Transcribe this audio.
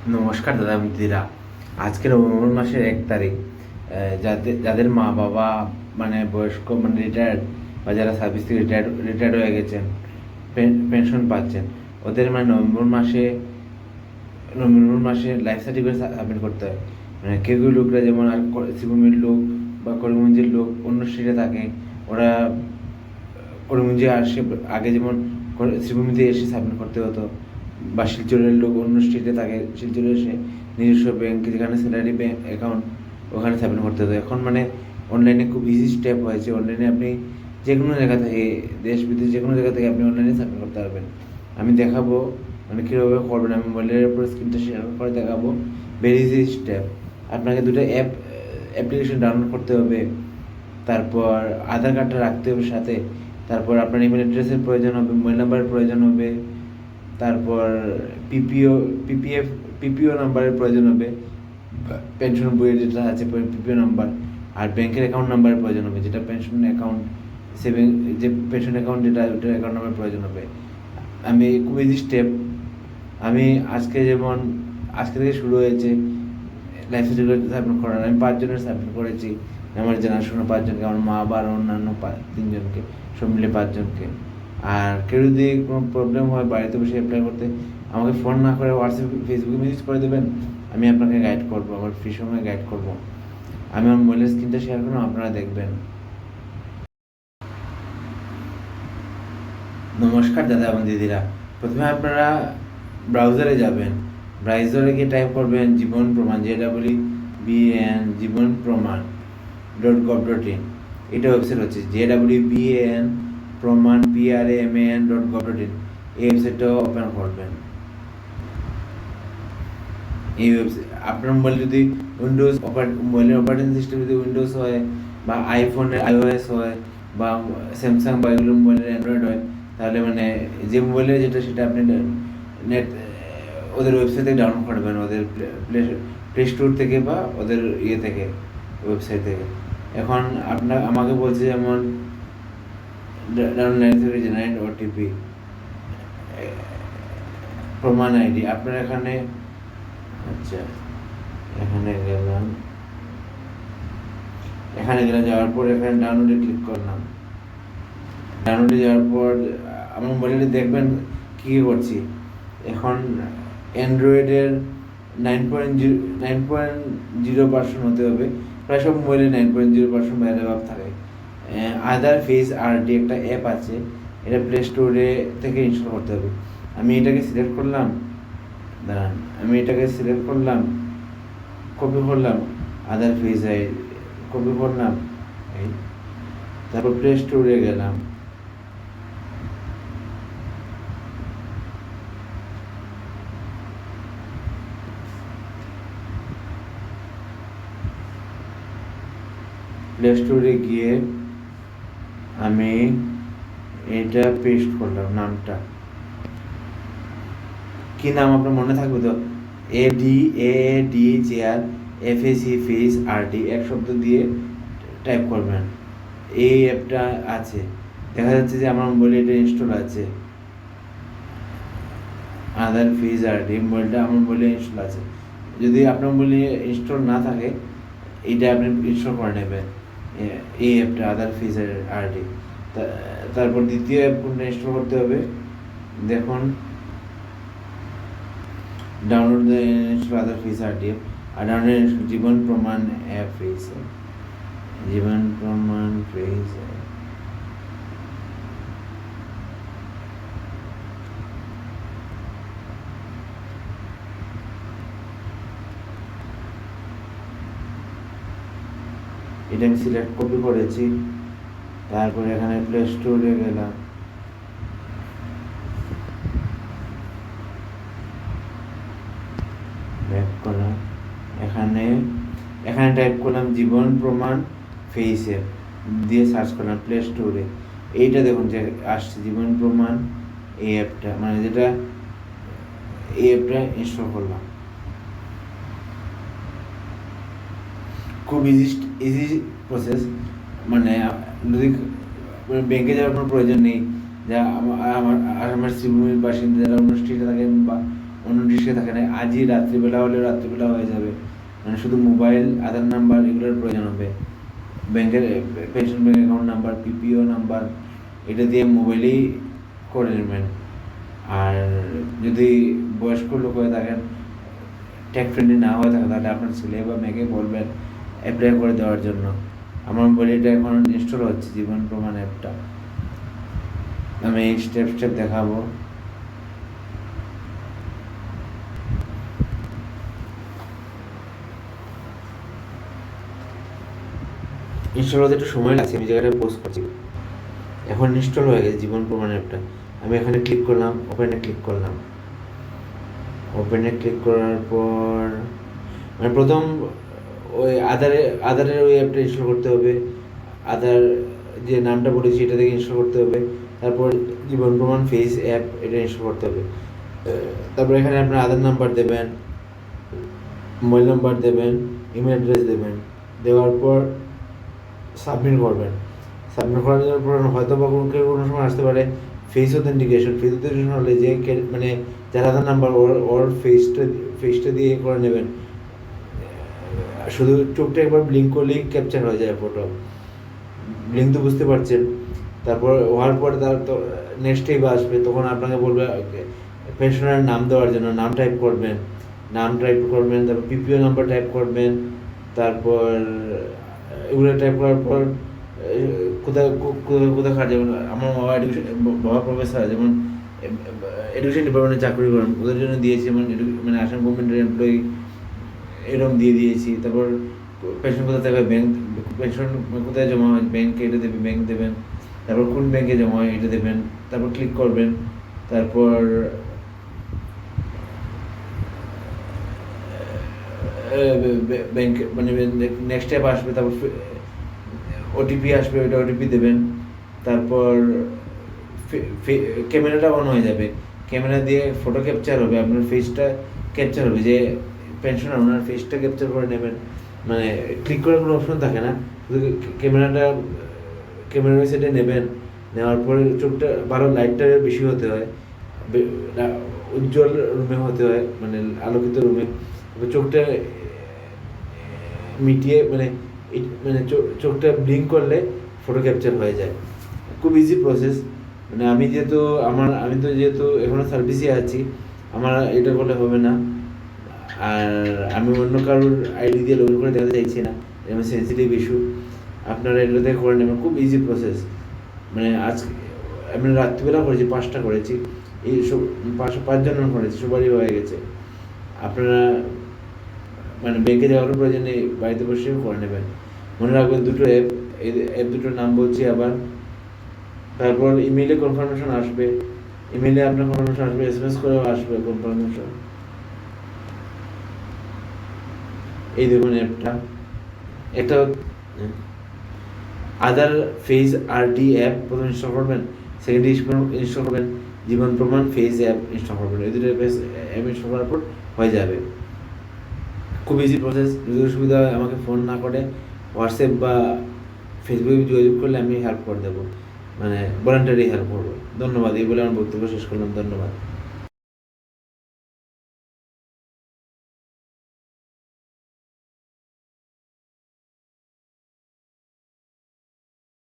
নমস্কার দাদা দিদিরা। আজকে নভেম্বর মাসের 1 তারিখ। যাদের মা বাবা মানে বয়স্ক মানে রিটায়ার্ড বা যারা সার্ভিস থেকে রিটায়ার্ড হয়ে গেছেন, পেনশন পাচ্ছেন, ওদের মানে নভেম্বর মাসে লাইফ সার্টিফিকেট সাবমিট করতে হয়। মানে কেউ কেউ লোকরা যেমন শিবভূমির লোক বা করিমগঞ্জের লোক অন্য স্টেটে থাকে, ওরা করিমগঞ্জে আসে। আগে যেমন শ্রীভূমিতে এসে সাবমিট করতে হতো, বা শিলচরের লোক অন্য স্টেটে থাকে, শিলচরে এসে নিজস্ব ব্যাংক যেখানে স্যালারি ব্যাংক অ্যাকাউন্ট ওখানে সাবমিট করতে হতো। এখন মানে অনলাইনে খুব ইজি স্টেপ হয়েছে। অনলাইনে আপনি যে কোনো জায়গা থেকে, দেশ বিদেশ যে কোনো জায়গা থেকে আপনি অনলাইনে সাবমিট করতে পারবেন। আমি দেখাবো মানে কীভাবে করবেন। আমি মোবাইলের উপর স্ক্রিনটা শেয়ার করে দেখাবো। Very easy step. আপনাকে দুটো অ্যাপ্লিকেশন ডাউনলোড করতে হবে, তারপর আধার কার্ডটা রাখতে হবে সাথে, তারপর আপনার ইমেল অ্যাড্রেসের প্রয়োজন হবে, মোবাইল নাম্বারের প্রয়োজন হবে, তারপর পিপিও নাম্বারের প্রয়োজন হবে, পেনশন বইয়ের যেটা আছে পিপিও নাম্বার, আর ব্যাংকের অ্যাকাউন্ট নাম্বারের প্রয়োজন হবে, যেটা পেনশন অ্যাকাউন্ট সেভিং, যে পেনশন অ্যাকাউন্ট যেটা ওটার অ্যাকাউন্ট নাম্বার প্রয়োজন হবে। আমি খুব ইজি স্টেপ। আমি আজকে থেকে শুরু হয়েছে লাইফ সার্টিফিকেট সাবমিট করার। আমি 5 জনের সাবমিট করেছি, আমার জানাশোনা 5 জনকে, আমার মা বা অন্যান্য 3 জনকে, সব মিলে 5 জনকে। আর কেউ যদি কোনো প্রবলেম হয় বাড়িতে বসে অ্যাপ্লাই করতে, আমাকে ফোন না করে হোয়াটসঅ্যাপ ফেসবুকে মেসেজ করে দেবেন। আমি আপনাকে গাইড করবো, আমার ফ্রি সময় গাইড করবো। আমি আমার মোবাইলের স্ক্রিনটা শেয়ার করবো, আপনারা দেখবেন। নমস্কার দাদা এবং দিদিরা। প্রথমে আপনারা ব্রাউজারে যাবেন। ব্রাউজারে গিয়ে টাইপ করবেন জীবন প্রমাণ, যেটা বলি BAN জীবন প্রমাণ .gov.in। এটা ওয়েবসাইট হচ্ছে JWBAN প্রমাণ PRAMAN.gov.in। এই ওয়েবসাইটটা ওপেন করবেন। এই ওয়েবসাইট আপনার মোবাইল যদি মোবাইলের অপারেটিং সিস্টেম যদি উইন্ডোজ হয়, বা আইফোনের iOS হয়, বা স্যামসাং বা এগুলো মোবাইলের অ্যান্ড্রয়েড হয়, তাহলে মানে যে মোবাইলের যেটা সেটা আপনি নেট ওদের ওয়েবসাইট থেকে ডাউনলোড করবেন, ওদের প্লে স্টোর থেকে বা ওদের ইয়ে থেকে, ওয়েবসাইট থেকে। এখন আমাকে বলছে যেমন ডাউনলোড থেকে জেনারেট OTP প্রমাণ আইডি। আপনার এখানে আচ্ছা, এখানে গেলাম যাওয়ার পর এখানে ডাউনলোডে ক্লিক করলাম। ডাউনলোডে যাওয়ার পর আমার মোবাইলে দেখবেন কী করছি। এখন অ্যান্ড্রয়েডের 9.0 ভার্সন হতে হবে। প্রায় সব মোবাইলে 9.0 ভার্সন বাইরে থাকে। আদার ফেস RD একটা অ্যাপ আছে, এটা প্লে স্টোরে থেকে ইনস্টল করতে হবে। আমি এটাকে সিলেক্ট করলাম, দাঁড়ান, আমি এটাকে সিলেক্ট করলাম, কপি করলাম, আদার ফেস কপি করলাম, এই তারপর প্লে স্টোরে গেলাম। প্লে স্টোরে গিয়ে আমি এটা পেস্ট করলাম, নামটা কি নাম আপনার মনে থাকবে তো, ADADCR ফেস RD এক শব্দ দিয়ে টাইপ করবেন। এই অ্যাপটা আছে, দেখা যাচ্ছে যে আমার মোবাইলে এটা ইনস্টল আছে। আদার ফেস RD মোবাইলটা আমার মোবাইলে ইনস্টল আছে। যদি আপনার মোবাইলে ইনস্টল না থাকে, এইটা আপনি ইনস্টল করে নেবেন, এই অ্যাপটা আদার ফেস RD। তারপর দ্বিতীয় অ্যাপ কোনটা ইনস্টল করতে হবে দেখুন, download the install Aadhaar face RD আর download Jeevan Pramaan app face, জীবন প্রমাণ ফেস। এটা আমি সিলেক্ট কপি করেছি। তারপরে এখানে প্লে স্টোরে গেলাম, ব্যাক করলাম, এখানে টাইপ করলাম জীবন প্রমাণ ফেস অ্যাপ দিয়ে সার্চ করলাম প্লে স্টোরে। এইটা দেখুন যে আসছে জীবন প্রমাণ, এই অ্যাপটা মানে যেটা, এই অ্যাপটা ইনস্টল করলাম। খুব ইজি প্রসেস। মানে যদি ব্যাংকে যাওয়ার কোনো প্রয়োজন নেই, যা আমার শ্রীভূমির বাসিন্দা যারা অন্য স্টেটে থাকেন বা অন্য ডিস্ট্রিক্টে থাকে না, আজই রাত্রিবেলা হলে রাত্রিবেলা হয়ে যাবে। মানে শুধু মোবাইল, আধার নাম্বার এগুলোর প্রয়োজন হবে। ব্যাংকের pension bank account number, পিপিও number, এটা দিয়ে মোবাইলেই করে নেবেন। আর যদি বয়স্ক লোক হয়ে থাকেন, টেক ফ্রেন্ডলি না হয়ে থাকে, তাহলে আপনার ছেলে বা মেয়েকে বলবেন অ্যাপ্লাই করে দেওয়ার জন্য। আমার মোবাইলটা এখন ইনস্টল হচ্ছে জীবন প্রমাণ অ্যাপটা, আমি স্টেপ দেখাবো। ইনস্টল হতে একটু সময় লাগছে, আমি জায়গাটা পোস্ট করছি। এখন ইনস্টল হয়ে গেছে জীবন প্রমাণ অ্যাপটা। আমি এখানে ক্লিক করলাম, ওপেনে ক্লিক করলাম। ওপেনে ক্লিক করার পর মানে প্রথম ওই আধারের ওই অ্যাপটা ইনস্টল করতে হবে। আধার যে নামটা বলেছি এটা থেকে ইনস্টল করতে হবে। তারপর জীবন প্রমাণ ফেস অ্যাপ, এটা ইনস্টল করতে হবে। তারপর এখানে আপনার আধার নাম্বার দেবেন, মোবাইল নাম্বার দেবেন, ইমেল অ্যাড্রেস দেবেন। দেওয়ার পর সাবমিট করবেন। সাবমিট করার পর হয়তো বা কোনো সময় আসতে পারে ফেস অথেন্টিকেশন হলে যে মানে যার আধার নাম্বার ওর ফেসটা দিয়ে করে নেবেন। শুধু চোখটা একবার ব্লিঙ্ক করলেই ক্যাপচার হয়ে যায় ফটো। ব্লিঙ্ক তো বুঝতে পারছেন। তারপর হওয়ার পরে তার তো নেক্সট টাইম আসবে, তখন আপনাকে বলবে পেনশনারের নাম দেওয়ার জন্য নাম টাইপ করবেন। তারপর পিপিও নাম্বার টাইপ করবেন। তারপর এগুলো টাইপ করার পর কোথায় খাওয়া যেমন আমার বাবা প্রফেসর, যেমন এডুকেশন ডিপার্টমেন্টে চাকরি করেন, ওদের জন্য দিয়েছি, যেমন মানে আসাম গভর্নমেন্টের এমপ্লয়ি এরকম দিয়ে দিয়েছি। তারপর পেনশন কোথায় থাকবে, ব্যাংক পেনশন কোথায় জমা হয়, ব্যাংকে এটা দেবে, ব্যাংক দেবেন। তারপর কোন ব্যাংকে জমা হয় এটা দেবেন। তারপর ক্লিক করবেন। তারপর ব্যাংক মানে নেক্সট স্টেপ আসবে। তারপর ওটিপি আসবে, ওইটা ওটিপি দেবেন। তারপর ক্যামেরাটা অন হয়ে যাবে, ক্যামেরা দিয়ে ফটো ক্যাপচার হবে, আপনার ফেসটা ক্যাপচার হবে, যে পেনশনার ওনার ফেসটা ক্যাপচার করে নেবেন। মানে ক্লিক করার কোনো অপশন থাকে না, শুধু ক্যামেরার সাইডে নেবেন। নেওয়ার পরে চোখটা ভালো লাইটটা বেশি হতে হয়, উজ্জ্বল রুমে হতে হয়, মানে আলোকিত রুমে। চোখটা মিটিয়ে মানে চোখটা ব্লিঙ্ক করলে ফটো ক্যাপচার হয়ে যায়। খুব ইজি প্রসেস। মানে আমি তো যেহেতু এখনও সার্ভিসে আছি, আমার এটা বলে হবে না। আর আমি অন্য কারোর আইডি দিয়ে লগ ইন করে দেখাতে চাইছি না, যেমন সেন্সিটিভ ইস্যু। আপনারা এগুলো থেকে করে নেবেন, খুব ইজি প্রসেস। মানে আজকে আমি রাত্রিবেলা করেছি, 5টা করেছি, এই সব 5জন করেছি, সবারই হয়ে গেছে। আপনারা মানে ব্যাংকে যাওয়ার প্রয়োজন নেই, বাড়িতে বসেও করে নেবেন। মনে রাখবেন দুটো অ্যাপ, এই অ্যাপ দুটোর নাম বলছি আবার। তারপর ইমেইলে কনফার্মেশন আসবে, ইমেইলে আপনার কনফার্মেশন আসবে, এসএমএস করেও আসবে কনফার্মেশন। এই দেখুন অ্যাপটা, এটা আদার ফেজ আরডি অ্যাপ প্রথম ইনস্টল করবেন, সেকেন্ড ইনস্টল করবেন জীবন প্রমাণ ফেজ অ্যাপ ইনস্টল করবেন। এই দুটো অ্যাপ ইনস্টল করার পর হয়ে যাবে। খুব ইজি প্রসেস। যদি অসুবিধা হয় আমাকে ফোন না করে হোয়াটসঅ্যাপ বা ফেসবুকে যোগাযোগ করলে আমি হেল্প করে দেবো, মানে ভলান্টারি হেল্প করবো। ধন্যবাদ। এই বলে আমার বক্তব্য শেষ করলাম। ধন্যবাদ।